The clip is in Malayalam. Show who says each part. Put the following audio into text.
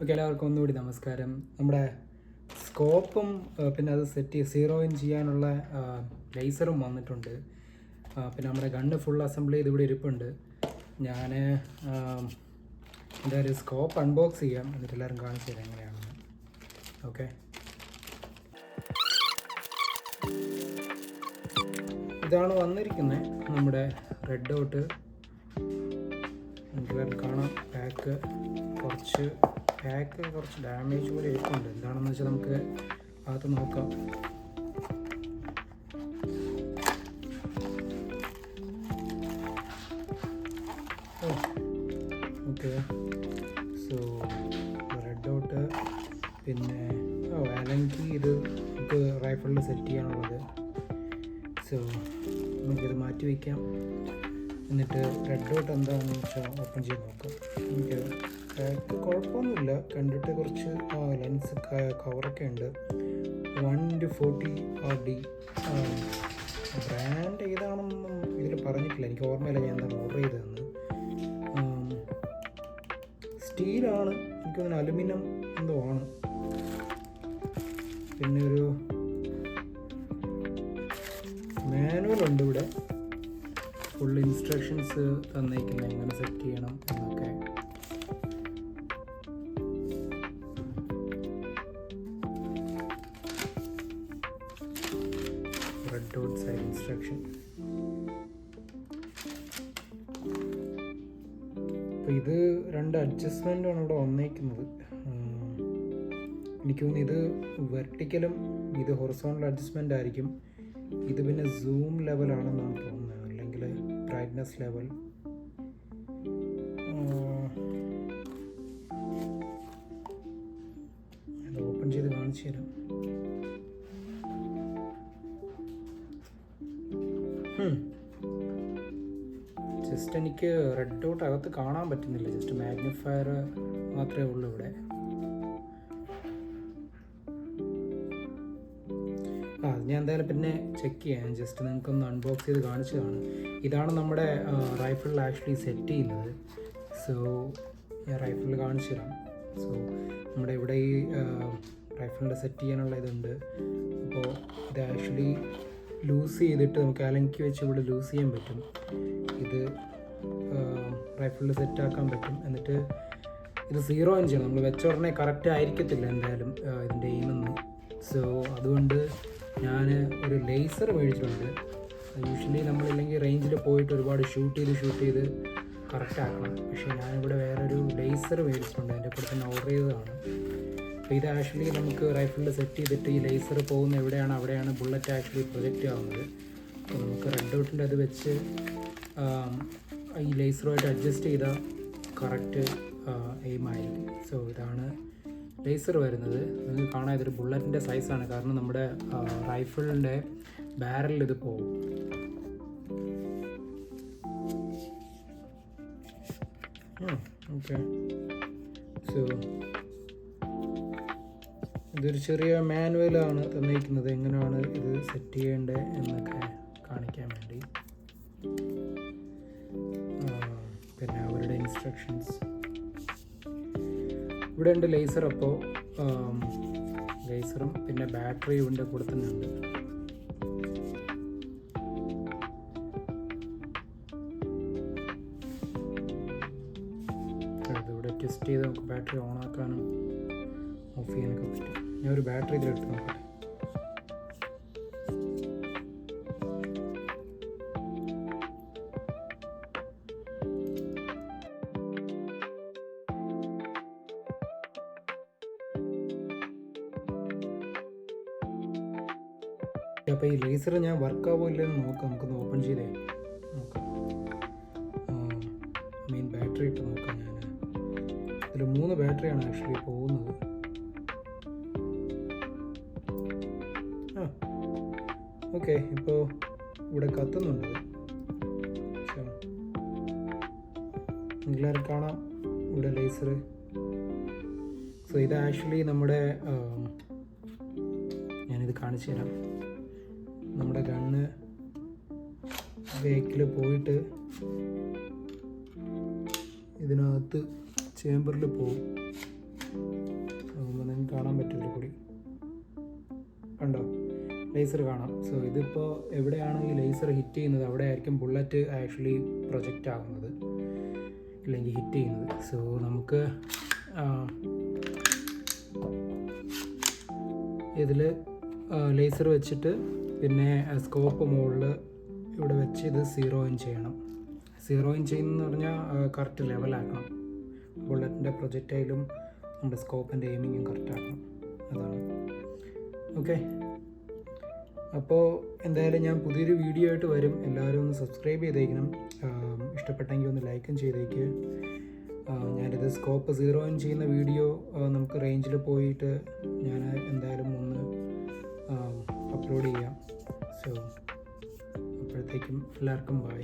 Speaker 1: ഓക്കെ, എല്ലാവർക്കും ഒന്നുകൂടി നമസ്കാരം. നമ്മുടെ സ്കോപ്പും പിന്നെ അത് സെറ്റ് സീറോ ഇൻ ചെയ്യാനുള്ള ലേസറും വന്നിട്ടുണ്ട്. പിന്നെ നമ്മുടെ ഗണ്ണ് ഫുൾ അസംബിൾ ചെയ്ത് ഇവിടെ ഇരിപ്പുണ്ട്. ഞാൻ എന്താ ഒരു സ്കോപ്പ് അൺബോക്സ് ചെയ്യാം, എന്നിട്ട് എല്ലാവരും കാണിച്ചു തരാം എങ്ങനെയാണെന്ന്. ഓക്കെ, ഇതാണ് വന്നിരിക്കുന്നത് നമ്മുടെ റെഡ് ഡോട്ട്. എല്ലാവരും കാണാം. പാക്ക് കുറച്ച് ഡാമേജ് പോലെ ഇരിക്കുന്നുണ്ട്. എന്താണെന്ന് വെച്ചാൽ നമുക്ക് അകത്ത് നോക്കാം. ഓക്കെ, സോ റെഡ് ഡോട്ട്, പിന്നെ അലങ്കി ഇത് നമുക്ക് റൈഫിളിൽ സെറ്റ് ചെയ്യാനുള്ളത്. സോ നമുക്കിത് മാറ്റി വയ്ക്കാം. എന്നിട്ട് റെഡ് ഡോട്ട് എന്താണെന്ന് വെച്ചാൽ ഓപ്പൺ ചെയ്ത് നോക്കാം. എനിക്ക് കുഴപ്പമൊന്നുമില്ല, കണ്ടിട്ട് കുറച്ച് ലെൻസ് കവറൊക്കെ ഉണ്ട്. 1:40 RD. ബ്രാൻഡ് ഏതാണെന്നൊന്നും ഇതിൽ പറഞ്ഞിട്ടില്ല, എനിക്ക് ഓർമ്മയില്ല ഞാൻ എന്താണ് ഓർഡർ ചെയ്തതെന്ന്. സ്റ്റീലാണ്, എനിക്കൊന്ന് അലുമിനിയം എന്തോ ആണ്. പിന്നെ ഒരു മാനുവൽ ഉണ്ട് ഇവിടെ, ഫുൾ ഇൻസ്ട്രക്ഷൻസ് തന്നേക്കുന്നത് എങ്ങനെ സെറ്റ് ചെയ്യണം എന്നൊക്കെ. Red dot side instruction. അപ്പോൾ ഇത് 2 അഡ്ജസ്റ്റ്മെൻ്റാണ് ഇവിടെ വന്നേക്കുന്നത്. എനിക്ക് തോന്നുന്നു ഇത് വെർട്ടിക്കലും ഇത് ഹൊറിസോണ്ടൽ അഡ്ജസ്റ്റ്മെൻ്റ് ആയിരിക്കും. ഇത് പിന്നെ സൂം ലെവലാണെന്നാണ് തോന്നുന്നത്, അല്ലെങ്കിൽ ബ്രൈറ്റ്നസ് ലെവൽ. അത് ഓപ്പൺ ചെയ്ത് കാണിച്ചു തരാം. ജസ്റ്റ് എനിക്ക് റെഡ് ഡോട്ട് അകത്ത് കാണാൻ പറ്റുന്നില്ല, ജസ്റ്റ് മാഗ്നിഫയർ മാത്രമേ ഉള്ളൂ ഇവിടെ. ഞാൻ എന്തായാലും പിന്നെ ചെക്ക് ചെയ്യാം. ജസ്റ്റ് നിങ്ങൾക്കൊന്ന് അൺബോക്സ് ചെയ്ത് കാണിച്ചതാണ്. ഇതാണ് നമ്മുടെ റൈഫിളിൽ ആക്ച്വലി സെറ്റ് ചെയ്യുന്നത്. സോ ഞാൻ റൈഫിളിൽ കാണിച്ചു തരാം. സോ നമ്മുടെ ഇവിടെ ഈ റൈഫിളിൻ്റെ സെറ്റ് ചെയ്യാനുള്ള ഇതുണ്ട്. അപ്പോൾ ഇത് ആക്ച്വലി ലൂസ് ചെയ്തിട്ട് നമുക്ക് അലങ്കി വെച്ച് ഇവിടെ ലൂസ് ചെയ്യാൻ പറ്റും. ഇത് റൈഫിളിൽ സെറ്റാക്കാൻ പറ്റും. എന്നിട്ട് ഇത് 0 ഇഞ്ച് ആണ്, നമ്മൾ വെച്ച ഉടനെ കറക്റ്റ് ആയിരിക്കത്തില്ല എന്തായാലും ഇതിൻ്റെ എയിമൊന്നും. സോ അതുകൊണ്ട് ഞാൻ ഒരു ലേസർ മേടിച്ചിട്ടുണ്ട്. യൂഷ്വലി നമ്മളില്ലെങ്കിൽ റേഞ്ചിൽ പോയിട്ട് ഒരുപാട് ഷൂട്ട് ചെയ്ത് കറക്റ്റ് ആക്കണം. പക്ഷേ ഞാനിവിടെ വേറൊരു ലേസർ മേടിച്ചിട്ടുണ്ട്, എൻ്റെ കൂടെ തന്നെ ഓർഡർ ചെയ്തതാണ്. അപ്പോൾ ഇത് ആക്ച്വലി നമുക്ക് റൈഫിളിൽ സെറ്റ് ചെയ്തിട്ട് ഈ ലേസർ പോകുന്ന എവിടെയാണ് അവിടെയാണ് ബുള്ളറ്റ് ആക്ച്വലി പ്രൊജക്റ്റ് ആവുന്നത്. അപ്പോൾ നമുക്ക് റെഡ് ഡോട്ടിൻ്റെ അത് വെച്ച് ഈ ലേസറുമായിട്ട് അഡ്ജസ്റ്റ് ചെയ്താൽ കറക്റ്റ് എയിമായിരിക്കും. സോ ഇതാണ് ലേസർ വരുന്നത്. നിങ്ങൾക്ക് കാണാം ഇതൊരു ബുള്ളറ്റിൻ്റെ സൈസാണ്, കാരണം നമ്മുടെ റൈഫിളിൻ്റെ ബാരലിൽ ഇത് പോകും. ഓക്കെ, സോ ഇതൊരു ചെറിയ മാനുവലാണ് തന്നിരിക്കുന്നത്, എങ്ങനെയാണ് ഇത് സെറ്റ് ചെയ്യേണ്ടത് എന്നൊക്കെ കാണിക്കാൻ വേണ്ടി. പിന്നെ അവരുടെ ഇൻസ്ട്രക്ഷൻസ് ഇവിടെ ഉണ്ട്. ലേസർ, അപ്പോൾ ലേസറും പിന്നെ ബാറ്ററിയും ഉണ്ട് കൂടെ തന്നെ ഉണ്ട്. അതിവിടെ ടെസ്റ്റ് ചെയ്ത് നമുക്ക് ബാറ്ററി ഓൺ ആക്കാനും ഓഫ് ചെയ്യാനൊക്കെ പറ്റും. ഞാൻ ഒരു ബാറ്ററി ഇതിലെടുത്ത് നോക്കട്ടെ. അപ്പോൾ ഈ ലേസർ ഞാൻ വർക്കാവോ ഇല്ലെന്ന് നോക്കാം. നമുക്കൊന്ന് ഓപ്പൺ ചെയ്തേ നോക്കാം. മെയിൻ ബാറ്ററി ഇട്ട് നോക്കാം. ഞാൻ ഇതിൽ 3 ബാറ്ററിയാണ് ആക്ച്വലി പോകുന്നത്. ഓക്കെ, ഇപ്പോൾ ഇവിടെ കത്തുന്നുണ്ട്. എല്ലാവരും കാണാം ഇവിടെ ലേസർ. സോ ഇത് ആക്ച്വലി നമ്മുടെ ഞാനിത് കാണിച്ചു തരാം. നമ്മുടെ ഗണ്ണ് ബേക്കിൽ പോയിട്ട് ഇതിനകത്ത് ചേമ്പറിൽ പോകും. ലേസർ കാണാം. സോ ഇതിപ്പോൾ എവിടെയാണ് ഈ ലേസർ ഹിറ്റ് ചെയ്യുന്നത് അവിടെ ആയിരിക്കും ബുള്ളറ്റ് ആക്ച്വലി പ്രൊജക്റ്റ് ആകുന്നത്, ഇല്ലെങ്കിൽ ഹിറ്റ് ചെയ്യുന്നത്. സോ നമുക്ക് ഇതിൽ ലേസർ വെച്ചിട്ട് പിന്നെ സ്കോപ്പ് മുകളിൽ ഇവിടെ വെച്ച് ഇത് 0 ഇഞ്ച് ചെയ്യണം. 0 ഇഞ്ച് ചെയ്യുന്നതെന്ന് പറഞ്ഞാൽ കറക്റ്റ് ലെവലാക്കണം. ബുള്ളറ്റിൻ്റെ പ്രൊജക്റ്റൈലും നമ്മുടെ സ്കോപ്പിൻ്റെ എയിമിങ്ങും കറക്റ്റാക്കണം. അതാണ്. ഓക്കെ, അപ്പോൾ എന്തായാലും ഞാൻ പുതിയൊരു വീഡിയോ ആയിട്ട് വരും. എല്ലാവരും ഒന്ന് സബ്സ്ക്രൈബ് ചെയ്തേക്കണം. ഇഷ്ടപ്പെട്ടെങ്കിൽ ഒന്ന് ലൈക്കും ചെയ്തേക്ക്. ഞാനിത് സ്കോപ്പ് 0 ഇഞ്ച് ചെയ്യുന്ന വീഡിയോ നമുക്ക് റേഞ്ചിൽ പോയിട്ട് ഞാൻ എന്തായാലും ഒന്ന് അപ്ലോഡ് ചെയ്യാം. സോ അപ്പോഴത്തേക്കും എല്ലാവർക്കും ബൈ.